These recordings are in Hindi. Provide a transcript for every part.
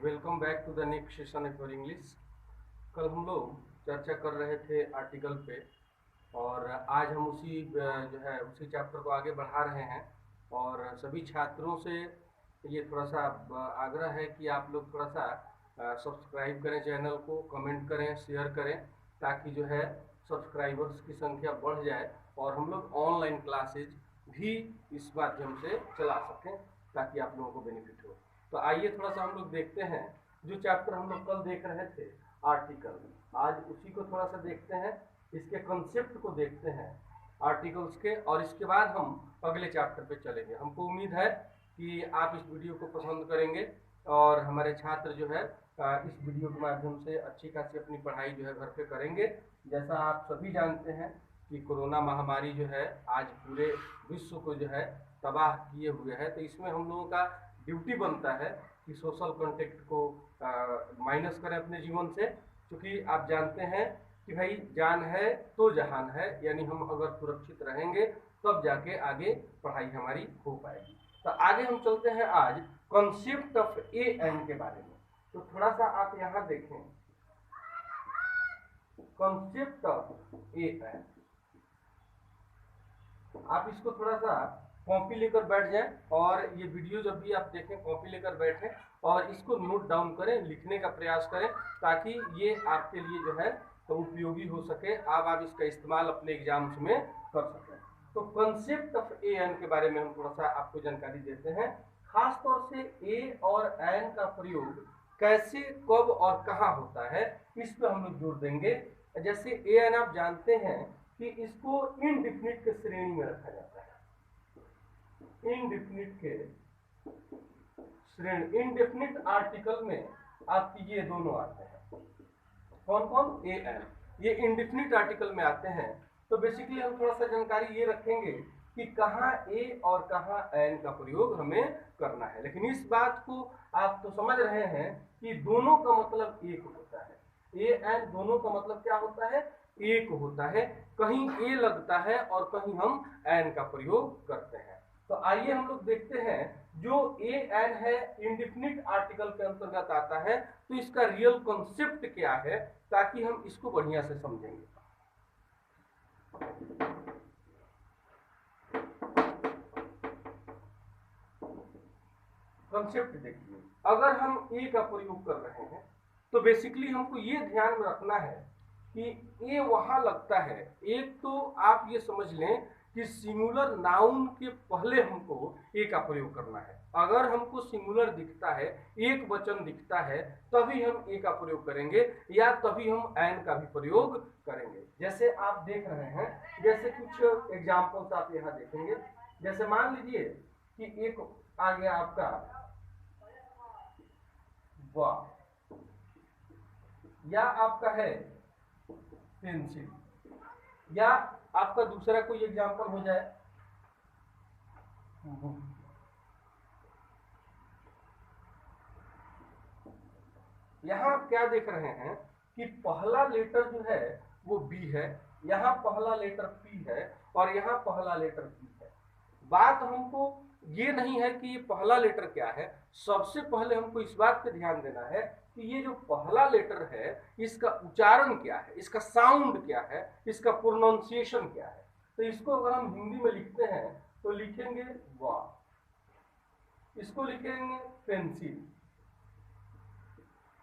Welcome back to the next session for English. कल हम लोग चर्चा कर रहे थे आर्टिकल पे और आज हम उसी चैप्टर को आगे बढ़ा रहे हैं और सभी छात्रों से ये थोड़ा सा आग्रह है कि आप लोग थोड़ा सा सब्सक्राइब करें चैनल को, कमेंट करें, शेयर करें ताकि जो है सब्सक्राइबर्स की संख्या बढ़ जाए और हम लोग ऑनलाइन क्लासेज भी इस माध्यम से चला सकें ताकि आप लोगों को बेनिफिट हो। तो आइए थोड़ा सा हम लोग देखते हैं जो चैप्टर हम लोग कल देख रहे थे आर्टिकल, आज उसी को थोड़ा सा देखते हैं, इसके कंसेप्ट को देखते हैं आर्टिकल्स के, और इसके बाद हम अगले चैप्टर पे चलेंगे। हमको उम्मीद है कि आप इस वीडियो को पसंद करेंगे और हमारे छात्र जो है इस वीडियो के माध्यम से अच्छी खासी अपनी पढ़ाई जो है घर पे करेंगे। जैसा आप सभी जानते हैं कि कोरोना महामारी जो है आज पूरे विश्व को जो है तबाह किए हुए है, तो इसमें हम लोगों का ड्यूटी बनता है कि सोशल कॉन्टेक्ट को माइनस करें अपने जीवन से, क्योंकि आप जानते हैं कि भाई जान है तो जहान है, यानी हम अगर सुरक्षित रहेंगे तब जाके आगे पढ़ाई हमारी हो पाएगी। तो आगे हम चलते हैं आज कॉन्सेप्ट ऑफ ए एन के बारे में। तो थोड़ा सा आप यहाँ देखें कॉन्सेप्ट ऑफ ए एन, आप इसको थोड़ा सा कॉपी लेकर बैठ जाएं और ये वीडियो जब भी आप देखें कॉपी लेकर बैठें और इसको नोट डाउन करें, लिखने का प्रयास करें ताकि ये आपके लिए जो है तो उपयोगी हो सके, आप इसका इस्तेमाल अपने एग्जाम्स में कर सकें। तो कंसेप्ट ऑफ ए एन के बारे में हम थोड़ा सा आपको जानकारी देते हैं। खास तौर से ए और एन का प्रयोग कैसे, कब और कहाँ होता है, इस पर हम लोग जोर देंगे। जैसे ए एन आप जानते हैं कि इसको इनडिफिनिट के श्रेणी में रखा जाता है। इनडिफिनिट के श्रेणी, इनडिफिनिट आर्टिकल में आपकी ये दोनों आते हैं, कौन कौन, ए एन, ये इनडिफिनिट आर्टिकल में आते हैं। तो बेसिकली हम थोड़ा सा जानकारी ये रखेंगे कि कहाँ ए और कहाँ एन का प्रयोग हमें करना है, लेकिन इस बात को आप तो समझ रहे हैं कि दोनों का मतलब एक होता है। ए एन दोनों का मतलब क्या होता है, एक होता है, कहीं ए लगता है और कहीं हम एन का प्रयोग करते हैं। तो आइए हम लोग देखते हैं जो ए एन है इंडिफिनिट आर्टिकल के अंतर्गत आता है, तो इसका रियल कॉन्सेप्ट क्या है ताकि हम इसको बढ़िया से समझेंगे। कॉन्सेप्ट देखिए, अगर हम ए का प्रयोग कर रहे हैं तो बेसिकली हमको ये ध्यान में रखना है कि ए वहां लगता है। एक तो आप ये समझ लें कि सिंगुलर नाउन के पहले हमको ए का प्रयोग करना है। अगर हमको सिंगुलर दिखता है, एक वचन दिखता है, तभी हम ए का प्रयोग करेंगे या तभी हम एन का भी प्रयोग करेंगे। जैसे आप देख रहे हैं, जैसे कुछ एग्जाम्पल्स आप यहाँ देखेंगे। जैसे मान लीजिए कि एक आ गया आपका वाह, या आपका है पेंसिल, या आपका दूसरा कोई एग्जाम्पल हो जाए बुक। यहां आप क्या देख रहे हैं कि पहला लेटर जो है वो बी है, यहां पहला लेटर पी है और यहां पहला लेटर पी है। बात हमको ये नहीं है कि ये पहला लेटर क्या है, सबसे पहले हमको इस बात पे ध्यान देना है कि ये जो पहला लेटर है इसका उच्चारण क्या है, इसका साउंड क्या है, इसका प्रोनाउंसिएशन क्या है। तो इसको अगर हम हिंदी में लिखते हैं तो लिखेंगे वाह, इसको लिखेंगे पेंसिल।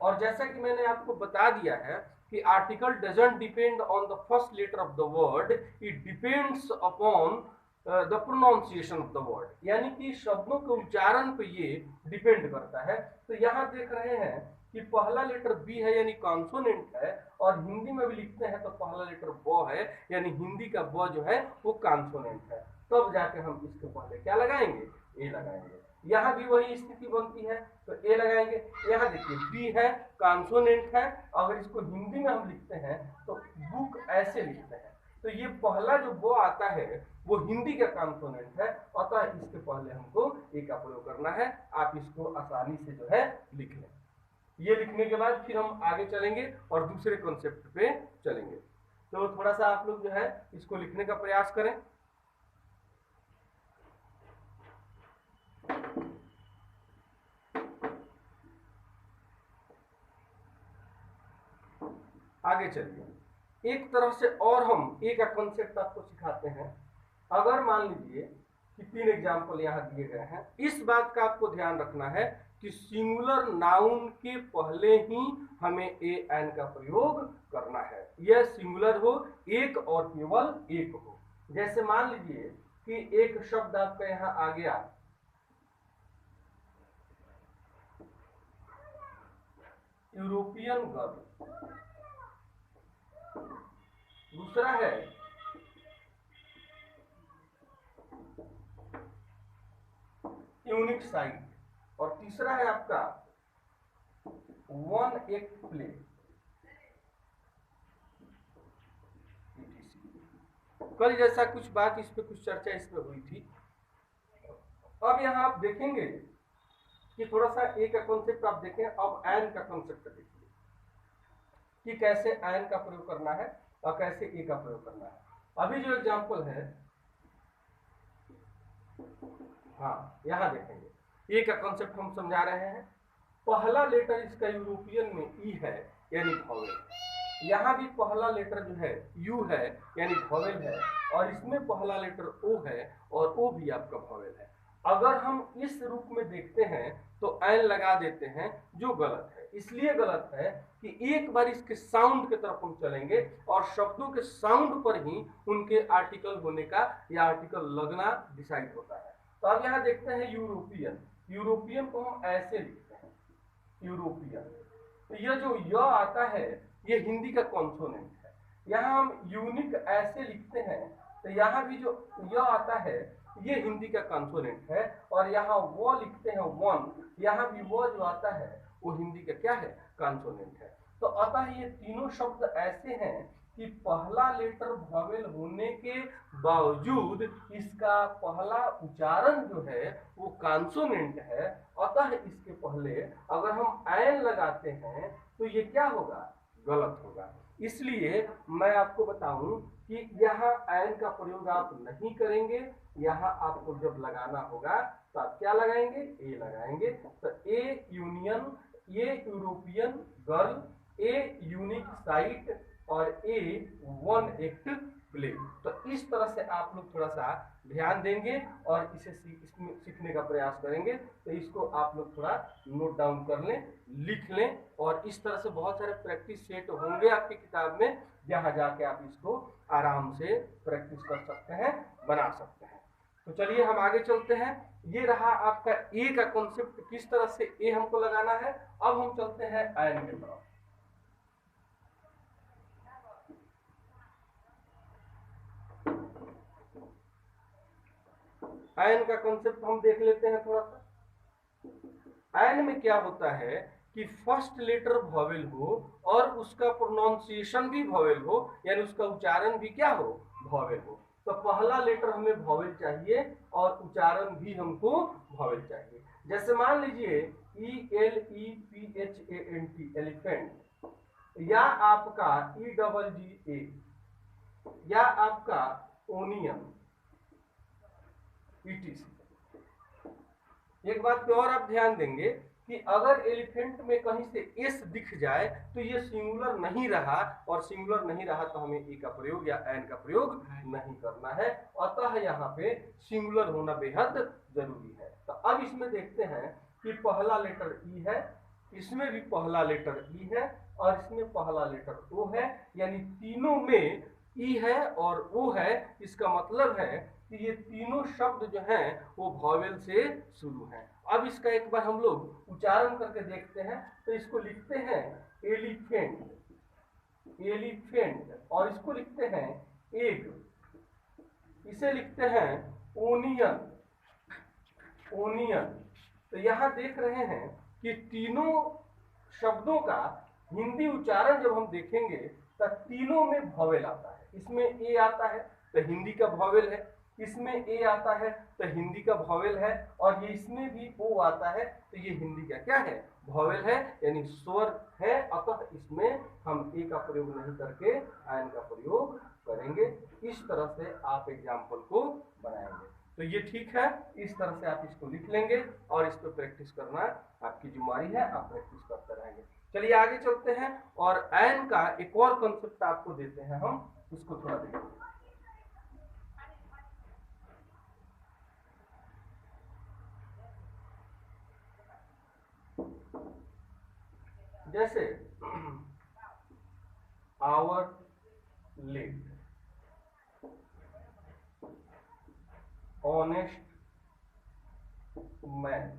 और जैसा कि मैंने आपको बता दिया है कि article doesn't depend on the first letter of the word, it depends upon the pronunciation of the word, यानी कि शब्दों के उच्चारण पे ये डिपेंड करता है। तो यहाँ देख रहे हैं कि पहला लेटर बी है यानी कॉन्सोनेंट है, और हिंदी में भी लिखते हैं तो पहला लेटर ब है यानी हिंदी का ब जो है वो कॉन्सोनेंट है। तब जाके हम इसके पहले क्या लगाएंगे, ए लगाएंगे। यहाँ भी वही स्थिति बनती है तो ए लगाएंगे। यहाँ देखिए बी है, कॉन्सोनेंट है, अगर इसको हिंदी में हम लिखते हैं तो बुक ऐसे लिखते हैं, तो ये पहला जो वो आता है वो हिंदी का कॉन्सोनेंट है, अतः इसके पहले हमको ए का प्रयोग करना है। आप इसको आसानी से जो है लिख लें। ये लिखने के बाद फिर हम आगे चलेंगे और दूसरे कॉन्सेप्ट पे चलेंगे। तो थोड़ा सा आप लोग जो है इसको लिखने का प्रयास करें। आगे चलिए, एक तरह से और हम एक कंसेप्ट आपको सिखाते हैं। अगर मान लीजिए कि 3 एग्जाम्पल यहाँ दिए गए हैं, इस बात का आपको ध्यान रखना है कि सिंगुलर नाउन के पहले ही हमें ए एन का प्रयोग करना है। यह सिंगुलर हो, एक और केवल एक हो। जैसे मान लीजिए कि एक शब्द आपका यहाँ आ गया, यूरोपियन गर्ल। दूसरा है यूनिक साइट, और तीसरा है आपका वन एक्ट प्ले। कल जैसा कुछ बात इस पे, कुछ चर्चा इस पे हुई थी। अब यहाँ आप देखेंगे कि थोड़ा सा ए का कॉन्सेप्ट आप देखें, अब एन का कॉन्सेप्ट देखिए कि कैसे एन का प्रयोग करना है और कैसे ए का प्रयोग करना है। अभी जो एग्जाम्पल है, हाँ यहाँ देखेंगे, ए का कॉन्सेप्ट हम समझा रहे हैं। पहला लेटर इसका यूरोपियन में ई है यानी वॉवेल, यहाँ भी पहला लेटर जो है यू है यानी वॉवेल है, और इसमें पहला लेटर ओ है और ओ भी आपका वॉवेल है। अगर हम इस रूप में देखते हैं तो एन लगा देते हैं, जो गलत है। इसलिए गलत है कि एक बार इसके साउंड की तरफ हम चलेंगे और शब्दों के साउंड पर ही उनके आर्टिकल होने का या आर्टिकल लगना डिसाइड होता है। तो अब यहाँ देखते हैं यूरोपियन, यूरोपियन को हम ऐसे लिखते हैं यूरोपियन। तो यह जो य आता है ये हिंदी का कॉन्सोनेंट है। यहाँ हम यूनिक ऐसे लिखते हैं, तो यहाँ भी जो य आता है ये हिंदी का कॉन्सोनेंट है, और यहाँ वो लिखते हैं वन, यहाँ भी वो जो आता है वो हिंदी का क्या है, कॉन्सोनेंट है। तो अतः ये तीनों शब्द ऐसे हैं कि पहला लेटर वॉवेल होने के बावजूद इसका पहला उच्चारण जो है वो कॉन्सोनेंट है। अतः इसके पहले अगर हम एन लगाते हैं तो ये क्या होगा, गलत होगा। इसलिए मैं आपको बताऊं कि यहाँ एन का प्रयोग आप नहीं करेंगे। यहाँ आपको जब लगाना होगा तो आप क्या लगाएंगे, ए लगाएंगे। तो A union, A European girl, a unique site और ए वन एक्ट प्ले। तो इस तरह से आप लोग थोड़ा सा ध्यान देंगे और इसे इसमें सीखने का प्रयास करेंगे। तो इसको आप लोग थोड़ा नोट डाउन कर लें, लिख लें, और इस तरह से बहुत सारे प्रैक्टिस सेट होंगे आपकी किताब में, जहां जाके आप इसको आराम से प्रैक्टिस कर सकते हैं, बना सकते हैं। तो चलिए हम आगे चलते हैं। ये रहा आपका ए का कॉन्सेप्ट, किस तरह से ए हमको लगाना है। अब हम चलते हैं एन की तरफ। एन का कॉन्सेप्ट हम देख लेते हैं थोड़ा सा। एन में क्या होता है कि फर्स्ट लेटर वॉवेल हो और उसका प्रोनाउंसिएशन भी वॉवेल हो, यानी उसका उच्चारण भी क्या हो, वॉवेल हो। तो पहला लेटर हमें वॉवेल चाहिए और उच्चारण भी हमको वॉवेल चाहिए। जैसे मान लीजिए ELEPHANT एलिफेंट, या आपका EGGA, या आपका ओनियन, ETC। एक बात पे और आप ध्यान देंगे कि अगर एलिफेंट में कहीं से एस दिख जाए तो ये सिंगुलर नहीं रहा, और सिंगुलर नहीं रहा तो हमें ए का प्रयोग या एन का प्रयोग नहीं करना है। अतः यहाँ पे सिंगुलर होना बेहद जरूरी है। तो अब इसमें देखते हैं कि पहला लेटर ई है, इसमें भी पहला लेटर ई है, और इसमें पहला लेटर ओ है, यानी तीनों में ई है और ओ है। इसका मतलब है कि ये तीनों शब्द जो हैं वो वॉवेल से शुरू हैं। अब इसका एक बार हम लोग उच्चारण करके देखते हैं। तो इसको लिखते हैं एलिफेंट, एलिफेंट, और इसको लिखते हैं एग, इसे लिखते हैं ओनियन, ओनियन। तो यहाँ देख रहे हैं कि तीनों शब्दों का हिंदी उच्चारण जब हम देखेंगे तो तीनों में वॉवेल आता है। इसमें ए आता है तो हिंदी का वॉवेल है, इसमें ए आता है तो हिंदी का वॉवेल है, और ये इसमें भी ओ आता है तो ये हिंदी का क्या है, वॉवेल है, यानी स्वर है। अतः इसमें हम ए का प्रयोग नहीं करके एन का प्रयोग करेंगे। इस तरह से आप एग्जाम्पल को बनाएंगे। तो ये ठीक है, इस तरह से आप इसको लिख लेंगे और इस पर प्रैक्टिस करना आपकी जिम्मेदारी है, आप प्रैक्टिस करते रहेंगे। चलिए आगे चलते हैं और एन का एक और कंसेप्ट आपको देते हैं हम, उसको थोड़ा देखते हैं। जैसे hour late, honest man,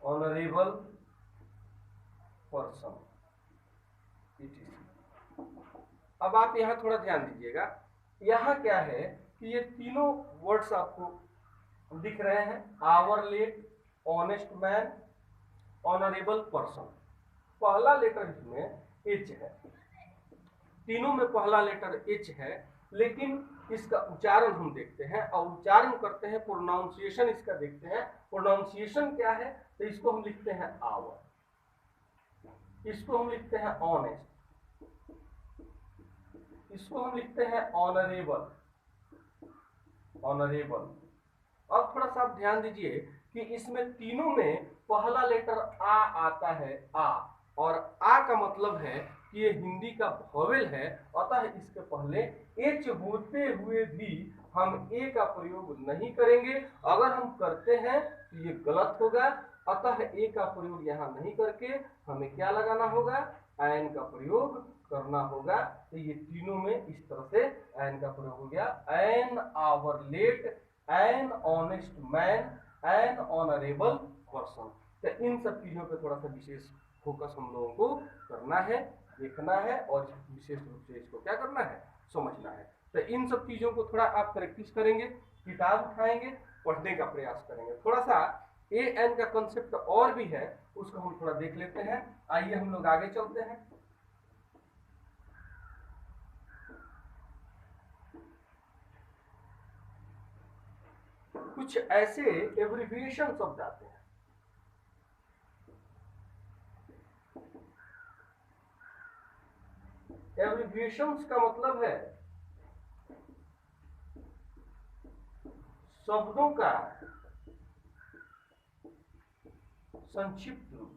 honourable person, etc। अब आप यहां थोड़ा ध्यान दीजिएगा, यहां क्या है कि ये तीनों वर्ड्स आपको दिख रहे हैं, hour late, honest man, honourable person. पहला लेटर इसमें एच है, तीनों में पहला लेटर एच है, लेकिन इसका उच्चारण हम देखते हैं और उच्चारण करते हैं, प्रोनाउंसिएशन इसका देखते हैं। प्रोनाउंसिएशन क्या है, तो इसको हम लिखते हैं आवर, इसको हम लिखते हैं ऑनेस्ट, इसको हम लिखते हैं ऑनरेबल, ऑनरेबल। अब थोड़ा सा आप ध्यान दीजिए कि इसमें तीनों में पहला लेटर आ आता है, आ, और आ का मतलब है कि ये हिंदी का वॉवेल है, अतः इसके पहले एच होते हुए भी हम ए का प्रयोग नहीं करेंगे। अगर हम करते हैं तो ये गलत होगा, अतः ए का प्रयोग यहाँ नहीं करके हमें क्या लगाना होगा, एन का प्रयोग करना होगा। तो ये तीनों में इस तरह से एन का प्रयोग हो गया, an hour late, an honest man, an honourable person. तो इन सब चीजों पे थोड़ा सा विशेष फोकस हम लोगों को करना है, देखना है और विशेष रूप से इसको क्या करना है, समझना है। तो इन सब चीजों को थोड़ा आप प्रैक्टिस करेंगे, किताब उठाएंगे, पढ़ने का प्रयास करेंगे। थोड़ा सा ए एन का कंसेप्ट और भी है, उसको हम थोड़ा देख लेते हैं। आइए हम लोग आगे चलते हैं। कुछ ऐसे एब्रिविएशन शब्द आते हैं, एब्रिविएशंस का मतलब है शब्दों का संक्षिप्त रूप।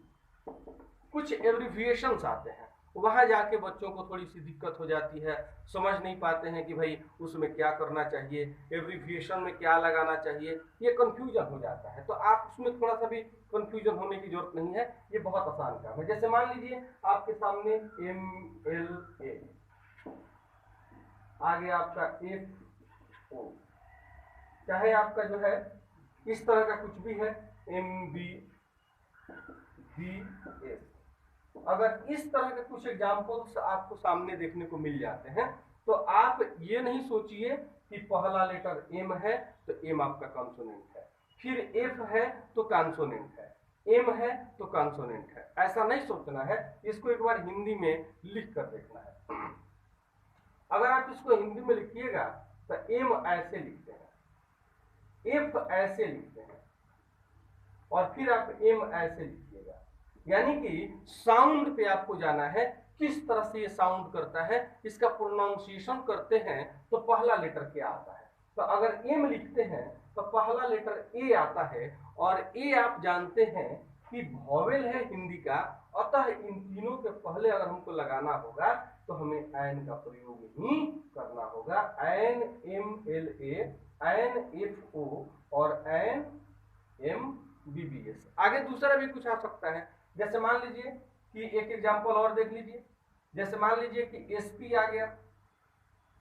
कुछ एब्रिविएशंस आते हैं, वहां जाके बच्चों को थोड़ी सी दिक्कत हो जाती है, समझ नहीं पाते हैं कि भाई उसमें क्या करना चाहिए, एब्रिविएशन में क्या लगाना चाहिए, ये कंफ्यूजन हो जाता है। तो आप उसमें थोड़ा सा भी कंफ्यूजन होने की जरूरत नहीं है, ये बहुत आसान काम है। जैसे मान लीजिए आपके सामने MLA, आगे आपका FO, चाहे आपका जो है इस तरह का कुछ भी है, MBBS, अगर इस तरह के कुछ एग्जाम्पल्स आपको सामने देखने को मिल जाते हैं, तो आप ये नहीं सोचिए कि पहला लेटर एम है तो एम आपका कॉन्सोनेंट है, फिर एफ है तो कॉन्सोनेंट है, एम है तो कॉन्सोनेंट है, ऐसा नहीं सोचना है। इसको एक बार हिंदी में लिख कर देखना है। अगर आप इसको हिंदी में लिखिएगा तो एम ऐसे लिखते हैं, एफ ऐसे लिखते हैं, और फिर आप एम ऐसे लिखिएगा। यानी कि साउंड पे आपको जाना है, किस तरह से ये साउंड करता है, इसका प्रोनाउंसिएशन करते हैं तो पहला लेटर क्या आता है। तो अगर एम लिखते हैं तो पहला लेटर ए आता है, और ए आप जानते हैं कि वॉवेल है हिंदी का, अतः इन तीनों के पहले अगर हमको लगाना होगा तो हमें एन का प्रयोग ही करना होगा, एन MLA, एन FO और एन MBBS। आगे दूसरा भी कुछ आ सकता है, जैसे मान लीजिए कि एक एग्जांपल और देख लीजिए। जैसे मान लीजिए कि SP आ गया,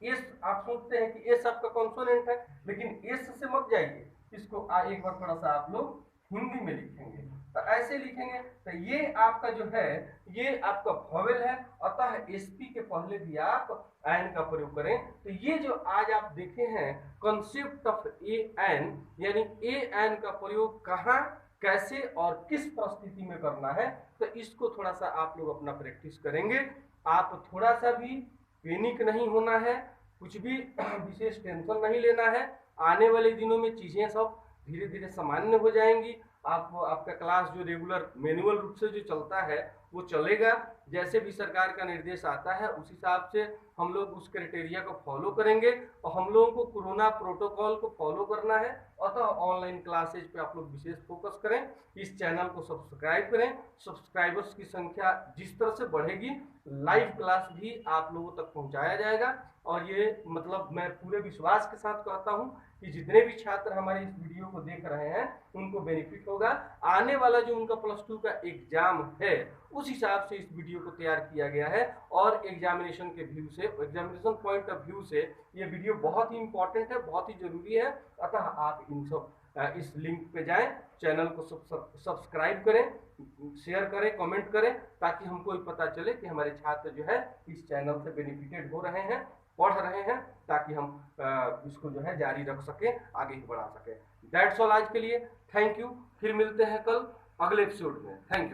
एस आप सोचते हैं कि एस आपका कॉन्सोनेंट है, लेकिन एस से मत जाइए, इसको एक बार थोड़ा सा आप लोग हिंदी में लिखेंगे तो ऐसे लिखेंगे। तो ये आपका जो है ये आपका वॉवेल है, अतः SP के पहले भी आप एन का प्रयोग करें। तो ये जो आज आप देखे हैं कॉन्सेप्ट ऑफ AN, यानी AN का प्रयोग कहाँ, कैसे और किस परिस्थिति में करना है, तो इसको थोड़ा सा आप लोग अपना प्रैक्टिस करेंगे। आप थोड़ा सा भी पैनिक नहीं होना है, कुछ भी विशेष टेंशन नहीं लेना है। आने वाले दिनों में चीजें सब धीरे धीरे सामान्य हो जाएंगी, आपका क्लास जो रेगुलर मैनुअल रूप से जो चलता है वो चलेगा। जैसे भी सरकार का निर्देश आता है उस हिसाब से हम लोग उस क्राइटेरिया को फॉलो करेंगे और हम लोगों को कोरोना प्रोटोकॉल को फॉलो करना है। अतः ऑनलाइन क्लासेज पे आप लोग विशेष फोकस करें, इस चैनल को सब्सक्राइब करें। सब्सक्राइबर्स की संख्या जिस तरह से बढ़ेगी लाइव क्लास भी आप लोगों तक पहुंचाया जाएगा। और ये मतलब मैं पूरे विश्वास के साथ कहता हूं कि जितने भी छात्र हमारे इस वीडियो को देख रहे हैं उनको बेनिफिट होगा। आने वाला जो उनका +2 का एग्जाम है उस हिसाब से इस वीडियो को तैयार किया गया है और एग्जामिनेशन के व्यू से, एग्जामिनेशन पॉइंट ऑफ व्यू से ये वीडियो बहुत ही इंपॉर्टेंट है, बहुत ही जरूरी है। अतः आप इन सब इस लिंक पे जाएं, चैनल को सब्सक्राइब करें, शेयर करें, कमेंट करें, ताकि हमको पता चले कि हमारे छात्र जो है इस चैनल से बेनिफिटेड हो रहे हैं, पढ़ रहे हैं, ताकि हम इसको जो है जारी रख सकें, आगे बढ़ा सकें। दैट्स ऑल आज के लिए। Thank you. फिर मिलते हैं कल अगले एपिसोड में। Thank you.